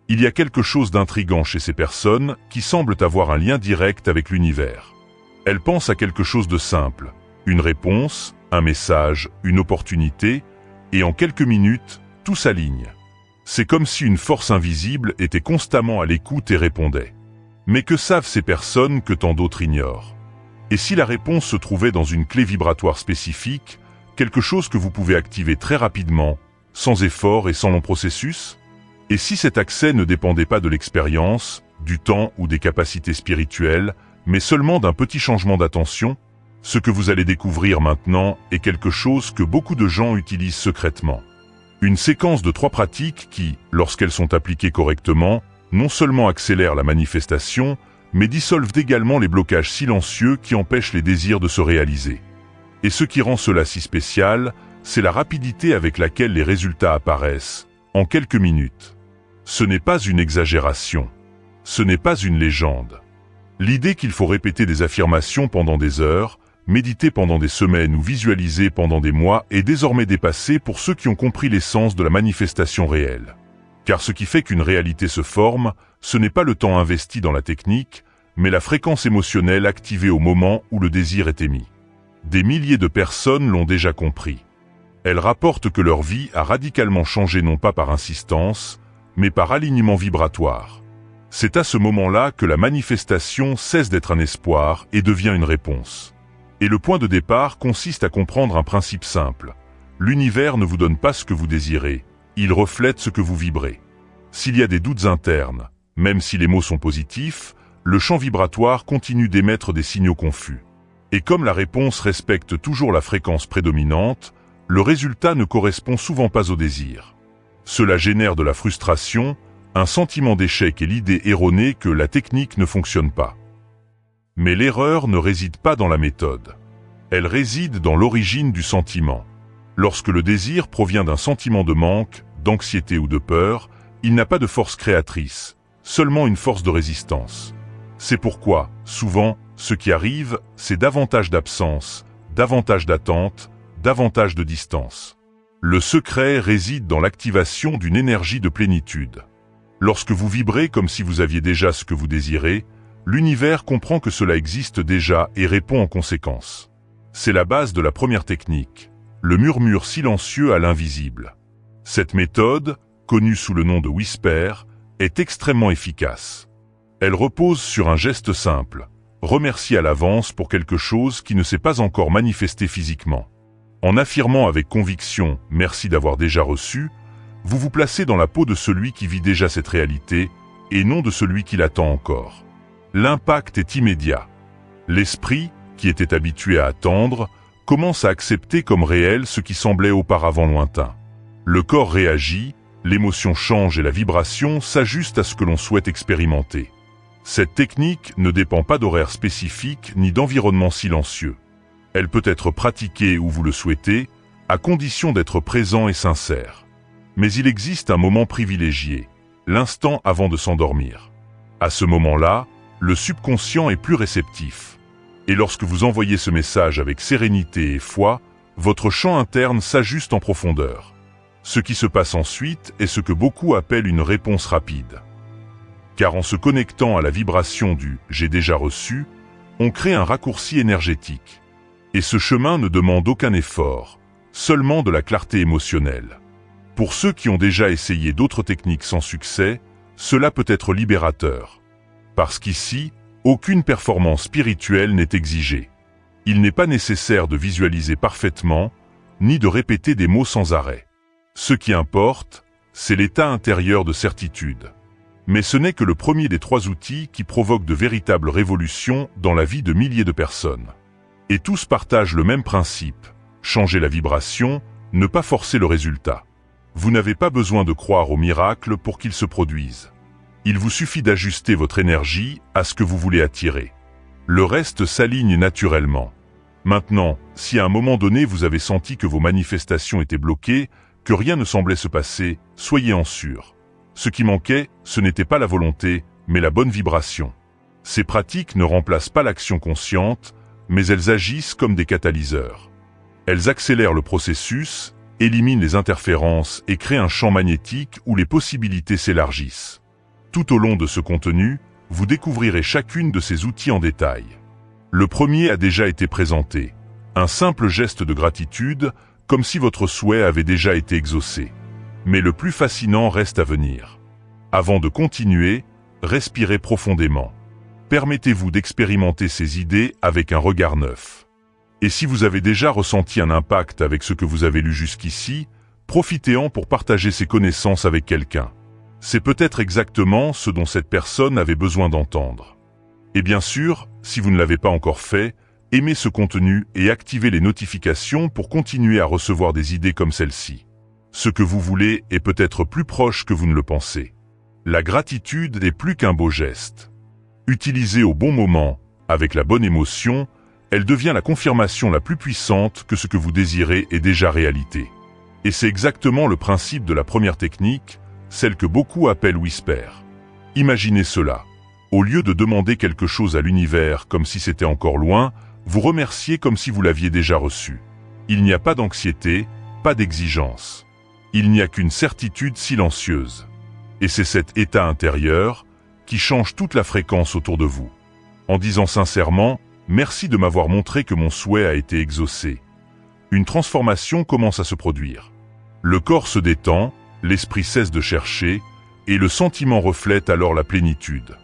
Il y a quelque chose d'intrigant chez ces personnes qui semblent avoir un lien direct avec l'univers. Elles pensent à quelque chose de simple, une réponse, un message, une opportunité, et en quelques minutes, tout s'aligne. C'est comme si une force invisible était constamment à l'écoute et répondait. Mais que savent ces personnes que tant d'autres ignorent? Et si la réponse se trouvait dans une clé vibratoire spécifique, quelque chose que vous pouvez activer très rapidement, sans effort et sans long processus? Et si cet accès ne dépendait pas de l'expérience, du temps ou des capacités spirituelles, mais seulement d'un petit changement d'attention? Ce que vous allez découvrir maintenant est quelque chose que beaucoup de gens utilisent secrètement. Une séquence de 3 pratiques qui, lorsqu'elles sont appliquées correctement, non seulement accélèrent la manifestation, mais dissolvent également les blocages silencieux qui empêchent les désirs de se réaliser. Et ce qui rend cela si spécial, c'est la rapidité avec laquelle les résultats apparaissent, en quelques minutes. Ce n'est pas une exagération. Ce n'est pas une légende. L'idée qu'il faut répéter des affirmations pendant des heures, méditer pendant des semaines ou visualiser pendant des mois est désormais dépassée pour ceux qui ont compris l'essence de la manifestation réelle. Car ce qui fait qu'une réalité se forme, ce n'est pas le temps investi dans la technique, mais la fréquence émotionnelle activée au moment où le désir est émis. Des milliers de personnes l'ont déjà compris. Elles rapportent que leur vie a radicalement changé non pas par insistance, mais par alignement vibratoire. C'est à ce moment-là que la manifestation cesse d'être un espoir et devient une réponse. Et le point de départ consiste à comprendre un principe simple. L'univers ne vous donne pas ce que vous désirez, il reflète ce que vous vibrez. S'il y a des doutes internes, même si les mots sont positifs, le champ vibratoire continue d'émettre des signaux confus. Et comme la réponse respecte toujours la fréquence prédominante, le résultat ne correspond souvent pas au désir. Cela génère de la frustration, un sentiment d'échec et l'idée erronée que la technique ne fonctionne pas. Mais l'erreur ne réside pas dans la méthode. Elle réside dans l'origine du sentiment. Lorsque le désir provient d'un sentiment de manque, d'anxiété ou de peur, il n'a pas de force créatrice, seulement une force de résistance. C'est pourquoi, souvent, ce qui arrive, c'est davantage d'absence, davantage d'attente, davantage de distance. Le secret réside dans l'activation d'une énergie de plénitude. Lorsque vous vibrez comme si vous aviez déjà ce que vous désirez, l'univers comprend que cela existe déjà et répond en conséquence. C'est la base de la première technique, le murmure silencieux à l'invisible. Cette méthode, connue sous le nom de Whisper, est extrêmement efficace. Elle repose sur un geste simple, remercier à l'avance pour quelque chose qui ne s'est pas encore manifesté physiquement. En affirmant avec conviction « merci d'avoir déjà reçu », vous vous placez dans la peau de celui qui vit déjà cette réalité et non de celui qui l'attend encore. L'impact est immédiat. L'esprit, qui était habitué à attendre, commence à accepter comme réel ce qui semblait auparavant lointain. Le corps réagit, l'émotion change et la vibration s'ajuste à ce que l'on souhaite expérimenter. Cette technique ne dépend pas d'horaire spécifique ni d'environnement silencieux. Elle peut être pratiquée où vous le souhaitez, à condition d'être présent et sincère. Mais il existe un moment privilégié, l'instant avant de s'endormir. À ce moment-là, le subconscient est plus réceptif. Et lorsque vous envoyez ce message avec sérénité et foi, votre champ interne s'ajuste en profondeur. Ce qui se passe ensuite est ce que beaucoup appellent une réponse rapide. Car en se connectant à la vibration du « j'ai déjà reçu », on crée un raccourci énergétique. Et ce chemin ne demande aucun effort, seulement de la clarté émotionnelle. Pour ceux qui ont déjà essayé d'autres techniques sans succès, cela peut être libérateur. Parce qu'ici, aucune performance spirituelle n'est exigée. Il n'est pas nécessaire de visualiser parfaitement, ni de répéter des mots sans arrêt. Ce qui importe, c'est l'état intérieur de certitude. Mais ce n'est que le premier des 3 outils qui provoquent de véritables révolutions dans la vie de milliers de personnes. Et tous partagent le même principe, changer la vibration, ne pas forcer le résultat. Vous n'avez pas besoin de croire au miracle pour qu'il se produise. Il vous suffit d'ajuster votre énergie à ce que vous voulez attirer. Le reste s'aligne naturellement. Maintenant, si à un moment donné vous avez senti que vos manifestations étaient bloquées, que rien ne semblait se passer, soyez en sûr. Ce qui manquait, ce n'était pas la volonté, mais la bonne vibration. Ces pratiques ne remplacent pas l'action consciente, mais elles agissent comme des catalyseurs. Elles accélèrent le processus, éliminent les interférences et créent un champ magnétique où les possibilités s'élargissent. Tout au long de ce contenu, vous découvrirez chacune de ces outils en détail. Le premier a déjà été présenté. Un simple geste de gratitude, comme si votre souhait avait déjà été exaucé. Mais le plus fascinant reste à venir. Avant de continuer, respirez profondément. Permettez-vous d'expérimenter ces idées avec un regard neuf. Et si vous avez déjà ressenti un impact avec ce que vous avez lu jusqu'ici, profitez-en pour partager ces connaissances avec quelqu'un. C'est peut-être exactement ce dont cette personne avait besoin d'entendre. Et bien sûr, si vous ne l'avez pas encore fait, aimez ce contenu et activez les notifications pour continuer à recevoir des idées comme celle-ci. Ce que vous voulez est peut-être plus proche que vous ne le pensez. La gratitude n'est plus qu'un beau geste. Utilisée au bon moment, avec la bonne émotion, elle devient la confirmation la plus puissante que ce que vous désirez est déjà réalité. Et c'est exactement le principe de la première technique, celle que beaucoup appellent Whisper. Imaginez cela. Au lieu de demander quelque chose à l'univers comme si c'était encore loin, vous remerciez comme si vous l'aviez déjà reçu. Il n'y a pas d'anxiété, pas d'exigence. Il n'y a qu'une certitude silencieuse. Et c'est cet état intérieur qui change toute la fréquence autour de vous. En disant sincèrement, merci de m'avoir montré que mon souhait a été exaucé. Une transformation commence à se produire. Le corps se détend, l'esprit cesse de chercher, et le sentiment reflète alors la plénitude.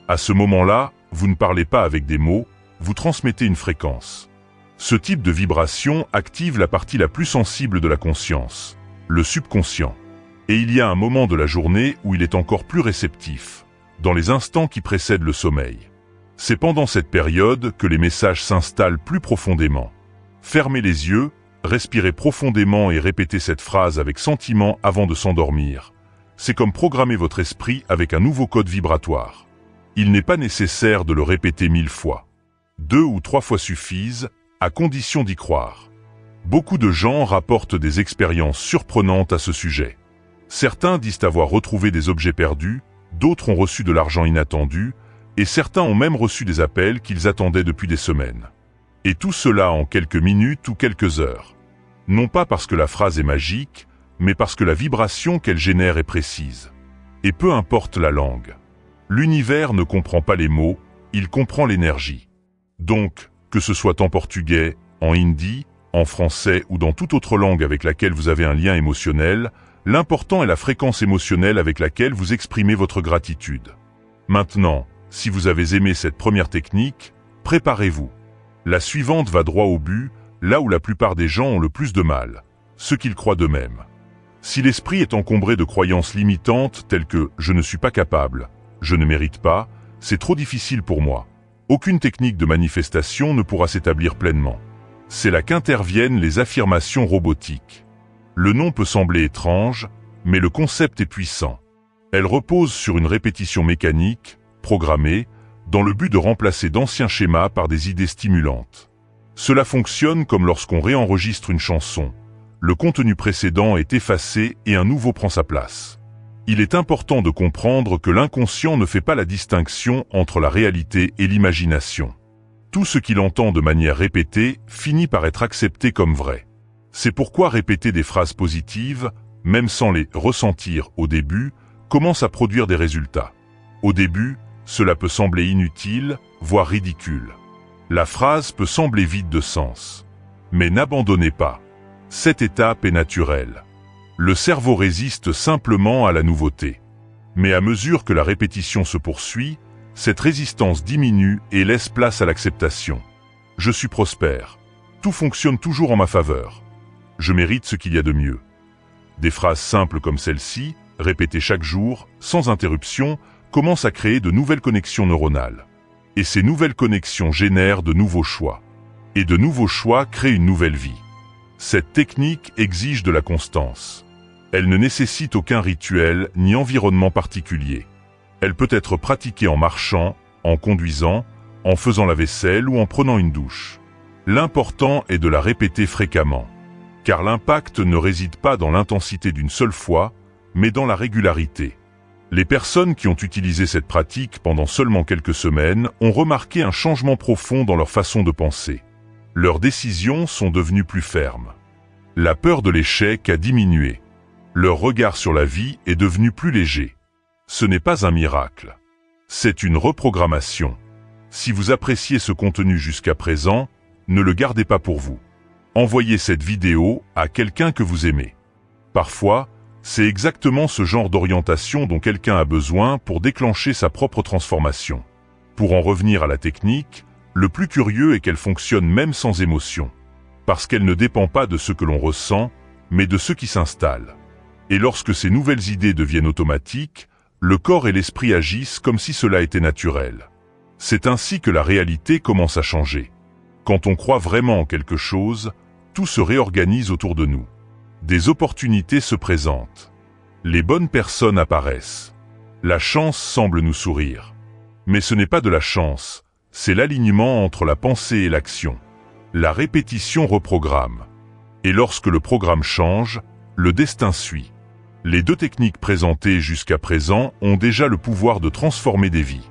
À ce moment-là, vous ne parlez pas avec des mots, vous transmettez une fréquence. Ce type de vibration active la partie la plus sensible de la conscience, le subconscient. Et il y a un moment de la journée où il est encore plus réceptif, dans les instants qui précèdent le sommeil. C'est pendant cette période que les messages s'installent plus profondément. Fermez les yeux, respirez profondément et répétez cette phrase avec sentiment avant de s'endormir. C'est comme programmer votre esprit avec un nouveau code vibratoire. Il n'est pas nécessaire de le répéter 1000 fois. 2 ou 3 fois suffisent, à condition d'y croire. Beaucoup de gens rapportent des expériences surprenantes à ce sujet. Certains disent avoir retrouvé des objets perdus, d'autres ont reçu de l'argent inattendu, et certains ont même reçu des appels qu'ils attendaient depuis des semaines. Et tout cela en quelques minutes ou quelques heures. Non pas parce que la phrase est magique, mais parce que la vibration qu'elle génère est précise. Et peu importe la langue. L'univers ne comprend pas les mots, il comprend l'énergie. Donc, que ce soit en portugais, en hindi, en français ou dans toute autre langue avec laquelle vous avez un lien émotionnel, l'important est la fréquence émotionnelle avec laquelle vous exprimez votre gratitude. Maintenant, si vous avez aimé cette première technique, préparez-vous. La suivante va droit au but, là où la plupart des gens ont le plus de mal, ce qu'ils croient d'eux-mêmes. Si l'esprit est encombré de croyances limitantes telles que « je ne suis pas capable »,« je ne mérite pas »,« c'est trop difficile pour moi », aucune technique de manifestation ne pourra s'établir pleinement. C'est là qu'interviennent les affirmations robotiques. Le nom peut sembler étrange, mais le concept est puissant. Elle repose sur une répétition mécanique, programmée, dans le but de remplacer d'anciens schémas par des idées stimulantes. Cela fonctionne comme lorsqu'on réenregistre une chanson. Le contenu précédent est effacé et un nouveau prend sa place. Il est important de comprendre que l'inconscient ne fait pas la distinction entre la réalité et l'imagination. Tout ce qu'il entend de manière répétée finit par être accepté comme vrai. C'est pourquoi répéter des phrases positives, même sans les ressentir au début, commence à produire des résultats. Au début, cela peut sembler inutile, voire ridicule. La phrase peut sembler vide de sens. Mais n'abandonnez pas. Cette étape est naturelle. Le cerveau résiste simplement à la nouveauté. Mais à mesure que la répétition se poursuit, cette résistance diminue et laisse place à l'acceptation. Je suis prospère. Tout fonctionne toujours en ma faveur. Je mérite ce qu'il y a de mieux. Des phrases simples comme celle-ci, répétées chaque jour, sans interruption, commencent à créer de nouvelles connexions neuronales. Et ces nouvelles connexions génèrent de nouveaux choix. Et de nouveaux choix créent une nouvelle vie. Cette technique exige de la constance. Elle ne nécessite aucun rituel ni environnement particulier. Elle peut être pratiquée en marchant, en conduisant, en faisant la vaisselle ou en prenant une douche. L'important est de la répéter fréquemment. Car l'impact ne réside pas dans l'intensité d'une seule fois, mais dans la régularité. Les personnes qui ont utilisé cette pratique pendant seulement quelques semaines ont remarqué un changement profond dans leur façon de penser. Leurs décisions sont devenues plus fermes. La peur de l'échec a diminué. Leur regard sur la vie est devenu plus léger. Ce n'est pas un miracle. C'est une reprogrammation. Si vous appréciez ce contenu jusqu'à présent, ne le gardez pas pour vous. Envoyez cette vidéo à quelqu'un que vous aimez. Parfois, c'est exactement ce genre d'orientation dont quelqu'un a besoin pour déclencher sa propre transformation. Pour en revenir à la technique, le plus curieux est qu'elle fonctionne même sans émotion. Parce qu'elle ne dépend pas de ce que l'on ressent, mais de ce qui s'installe. Et lorsque ces nouvelles idées deviennent automatiques, le corps et l'esprit agissent comme si cela était naturel. C'est ainsi que la réalité commence à changer. Quand on croit vraiment en quelque chose, tout se réorganise autour de nous. Des opportunités se présentent. Les bonnes personnes apparaissent. La chance semble nous sourire. Mais ce n'est pas de la chance, c'est l'alignement entre la pensée et l'action. La répétition reprogramme. Et lorsque le programme change, le destin suit. Les deux techniques présentées jusqu'à présent ont déjà le pouvoir de transformer des vies.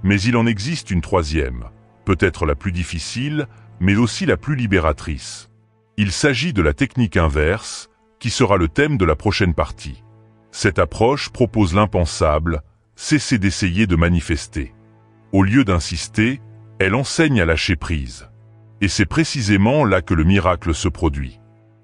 Mais il en existe une troisième, peut-être la plus difficile, mais aussi la plus libératrice. Il s'agit de la technique inverse, qui sera le thème de la prochaine partie. Cette approche propose l'impensable, cesser d'essayer de manifester. Au lieu d'insister, elle enseigne à lâcher prise. Et c'est précisément là que le miracle se produit.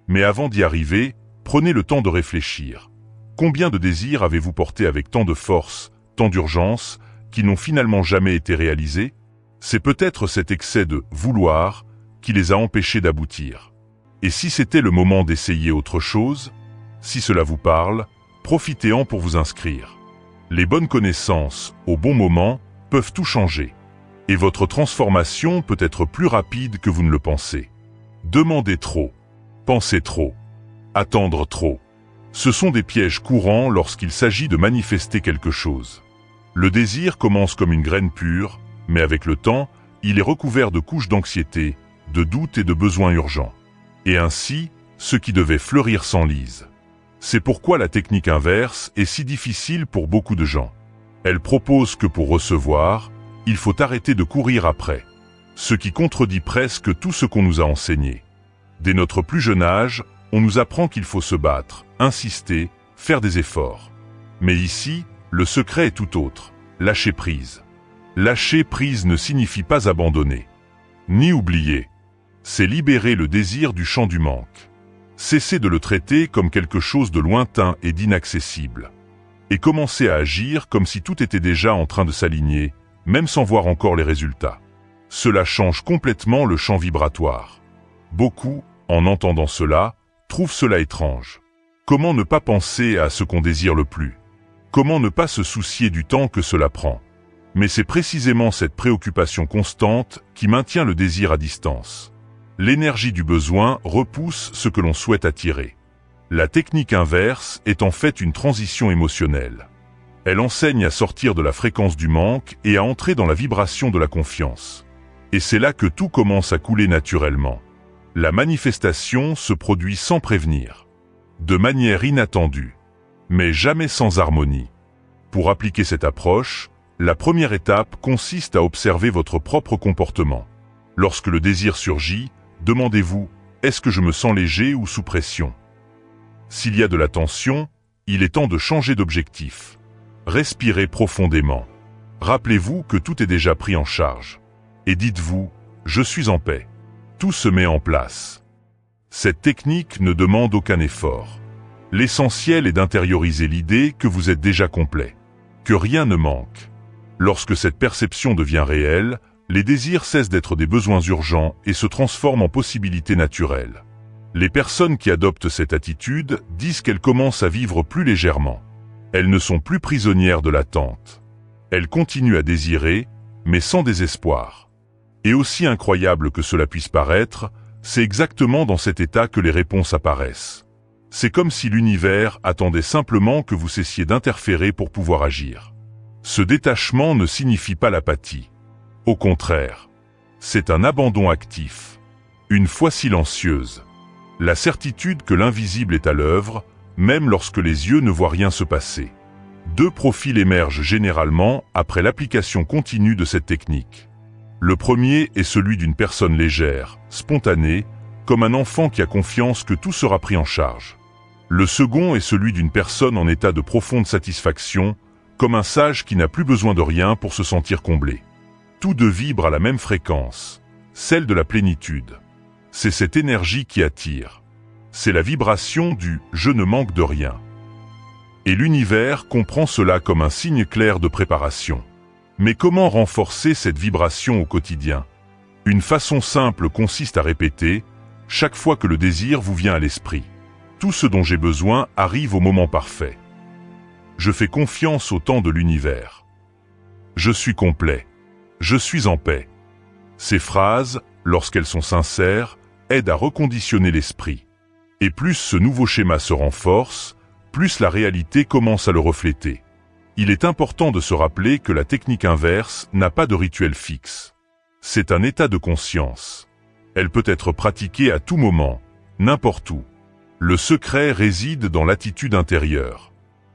Mais avant d'y arriver, prenez le temps de réfléchir. Combien de désirs avez-vous portés avec tant de force, tant d'urgence, qui n'ont finalement jamais été réalisés? C'est peut-être cet excès de « vouloir » qui les a empêchés d'aboutir. Et si c'était le moment d'essayer autre chose? Si cela vous parle, profitez-en pour vous inscrire. Les bonnes connaissances, au bon moment, peuvent tout changer. Et votre transformation peut être plus rapide que vous ne le pensez. Demandez trop, penser trop, attendre trop. Ce sont des pièges courants lorsqu'il s'agit de manifester quelque chose. Le désir commence comme une graine pure, mais avec le temps, il est recouvert de couches d'anxiété, de doutes et de besoins urgents. Et ainsi, ce qui devait fleurir s'enlise. C'est pourquoi la technique inverse est si difficile pour beaucoup de gens. Elle propose que pour recevoir, il faut arrêter de courir après. Ce qui contredit presque tout ce qu'on nous a enseigné. Dès notre plus jeune âge, on nous apprend qu'il faut se battre, insister, faire des efforts. Mais ici, le secret est tout autre, lâcher prise. Lâcher prise ne signifie pas abandonner, ni oublier. C'est libérer le désir du champ du manque. Cesser de le traiter comme quelque chose de lointain et d'inaccessible. Et commencer à agir comme si tout était déjà en train de s'aligner, même sans voir encore les résultats. Cela change complètement le champ vibratoire. Beaucoup, en entendant cela, trouvent cela étrange. Comment ne pas penser à ce qu'on désire le plus? Comment ne pas se soucier du temps que cela prend? Mais c'est précisément cette préoccupation constante qui maintient le désir à distance. L'énergie du besoin repousse ce que l'on souhaite attirer. La technique inverse est en fait une transition émotionnelle. Elle enseigne à sortir de la fréquence du manque et à entrer dans la vibration de la confiance. Et c'est là que tout commence à couler naturellement. La manifestation se produit sans prévenir, de manière inattendue, mais jamais sans harmonie. Pour appliquer cette approche, la première étape consiste à observer votre propre comportement. Lorsque le désir surgit, demandez-vous, est-ce que je me sens léger ou sous pression? S'il y a de la tension, il est temps de changer d'objectif. Respirez profondément. Rappelez-vous que tout est déjà pris en charge. Et dites-vous, je suis en paix. Tout se met en place. Cette technique ne demande aucun effort. L'essentiel est d'intérioriser l'idée que vous êtes déjà complet, que rien ne manque. Lorsque cette perception devient réelle, les désirs cessent d'être des besoins urgents et se transforment en possibilités naturelles. Les personnes qui adoptent cette attitude disent qu'elles commencent à vivre plus légèrement. Elles ne sont plus prisonnières de l'attente. Elles continuent à désirer, mais sans désespoir. Et aussi incroyable que cela puisse paraître, c'est exactement dans cet état que les réponses apparaissent. C'est comme si l'univers attendait simplement que vous cessiez d'interférer pour pouvoir agir. Ce détachement ne signifie pas l'apathie. Au contraire, c'est un abandon actif, une foi silencieuse. La certitude que l'invisible est à l'œuvre, même lorsque les yeux ne voient rien se passer. Deux profils émergent généralement après l'application continue de cette technique. Le premier est celui d'une personne légère, spontanée, comme un enfant qui a confiance que tout sera pris en charge. Le second est celui d'une personne en état de profonde satisfaction, comme un sage qui n'a plus besoin de rien pour se sentir comblé. Tous deux vibrent à la même fréquence, celle de la plénitude. C'est cette énergie qui attire. C'est la vibration du « je ne manque de rien ». Et l'univers comprend cela comme un signe clair de préparation. Mais comment renforcer cette vibration au quotidien? Une façon simple consiste à répéter, chaque fois que le désir vous vient à l'esprit: tout ce dont j'ai besoin arrive au moment parfait. Je fais confiance au temps de l'univers. Je suis complet. Je suis en paix. Ces phrases, lorsqu'elles sont sincères, aident à reconditionner l'esprit. Et plus ce nouveau schéma se renforce, plus la réalité commence à le refléter. Il est important de se rappeler que la technique inverse n'a pas de rituel fixe. C'est un état de conscience. Elle peut être pratiquée à tout moment, n'importe où. Le secret réside dans l'attitude intérieure.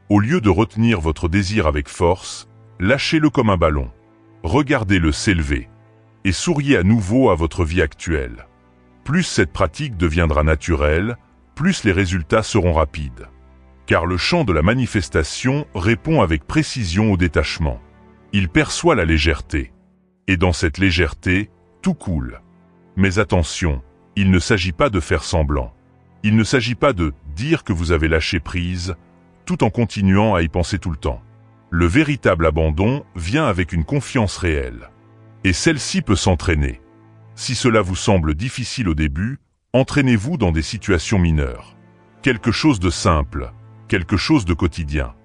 Au lieu de retenir votre désir avec force, lâchez-le comme un ballon. Regardez-le s'élever. Et souriez à nouveau à votre vie actuelle. Plus cette pratique deviendra naturelle, plus les résultats seront rapides. Car le champ de la manifestation répond avec précision au détachement. Il perçoit la légèreté. Et dans cette légèreté, tout coule. Mais attention, il ne s'agit pas de faire semblant. Il ne s'agit pas de dire que vous avez lâché prise, tout en continuant à y penser tout le temps. Le véritable abandon vient avec une confiance réelle. Et celle-ci peut s'entraîner. Si cela vous semble difficile au début, entraînez-vous dans des situations mineures. Quelque chose de simple, quelque chose de quotidien.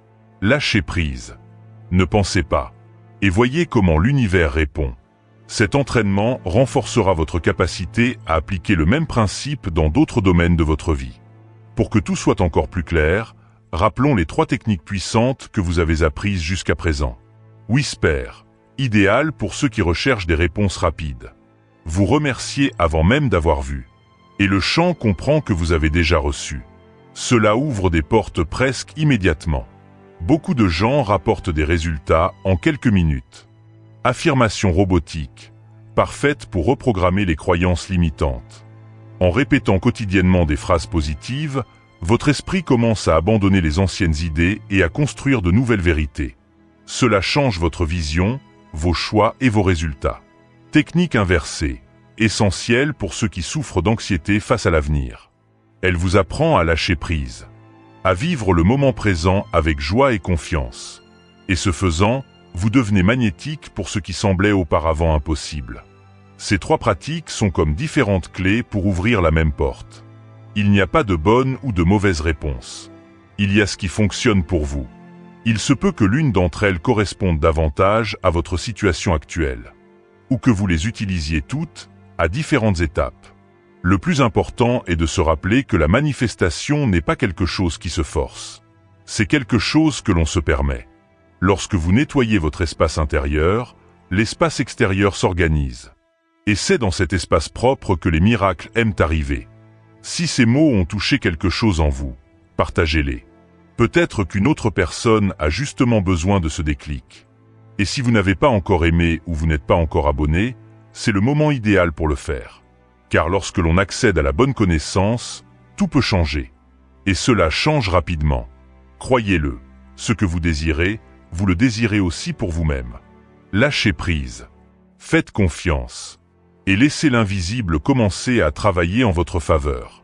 Lâchez prise. Ne pensez pas. Et voyez comment l'univers répond. Cet entraînement renforcera votre capacité à appliquer le même principe dans d'autres domaines de votre vie. Pour que tout soit encore plus clair, rappelons les 3 techniques puissantes que vous avez apprises jusqu'à présent. Whisper, idéal pour ceux qui recherchent des réponses rapides. Vous remerciez avant même d'avoir vu. Et le chant comprend que vous avez déjà reçu. Cela ouvre des portes presque immédiatement. Beaucoup de gens rapportent des résultats en quelques minutes. Affirmation robotique, parfaite pour reprogrammer les croyances limitantes. En répétant quotidiennement des phrases positives, votre esprit commence à abandonner les anciennes idées et à construire de nouvelles vérités. Cela change votre vision, vos choix et vos résultats. Technique inversée, essentielle pour ceux qui souffrent d'anxiété face à l'avenir. Elle vous apprend à lâcher prise, à vivre le moment présent avec joie et confiance. Et ce faisant, vous devenez magnétique pour ce qui semblait auparavant impossible. Ces 3 pratiques sont comme différentes clés pour ouvrir la même porte. Il n'y a pas de bonne ou de mauvaise réponse. Il y a ce qui fonctionne pour vous. Il se peut que l'une d'entre elles corresponde davantage à votre situation actuelle, ou que vous les utilisiez toutes, à différentes étapes. Le plus important est de se rappeler que la manifestation n'est pas quelque chose qui se force. C'est quelque chose que l'on se permet. Lorsque vous nettoyez votre espace intérieur, l'espace extérieur s'organise. Et c'est dans cet espace propre que les miracles aiment arriver. Si ces mots ont touché quelque chose en vous, partagez-les. Peut-être qu'une autre personne a justement besoin de ce déclic. Et si vous n'avez pas encore aimé ou vous n'êtes pas encore abonné, c'est le moment idéal pour le faire. Car lorsque l'on accède à la bonne connaissance, tout peut changer. Et cela change rapidement. Croyez-le, ce que vous désirez, vous le désirez aussi pour vous-même. Lâchez prise. Faites confiance. Et laissez l'invisible commencer à travailler en votre faveur.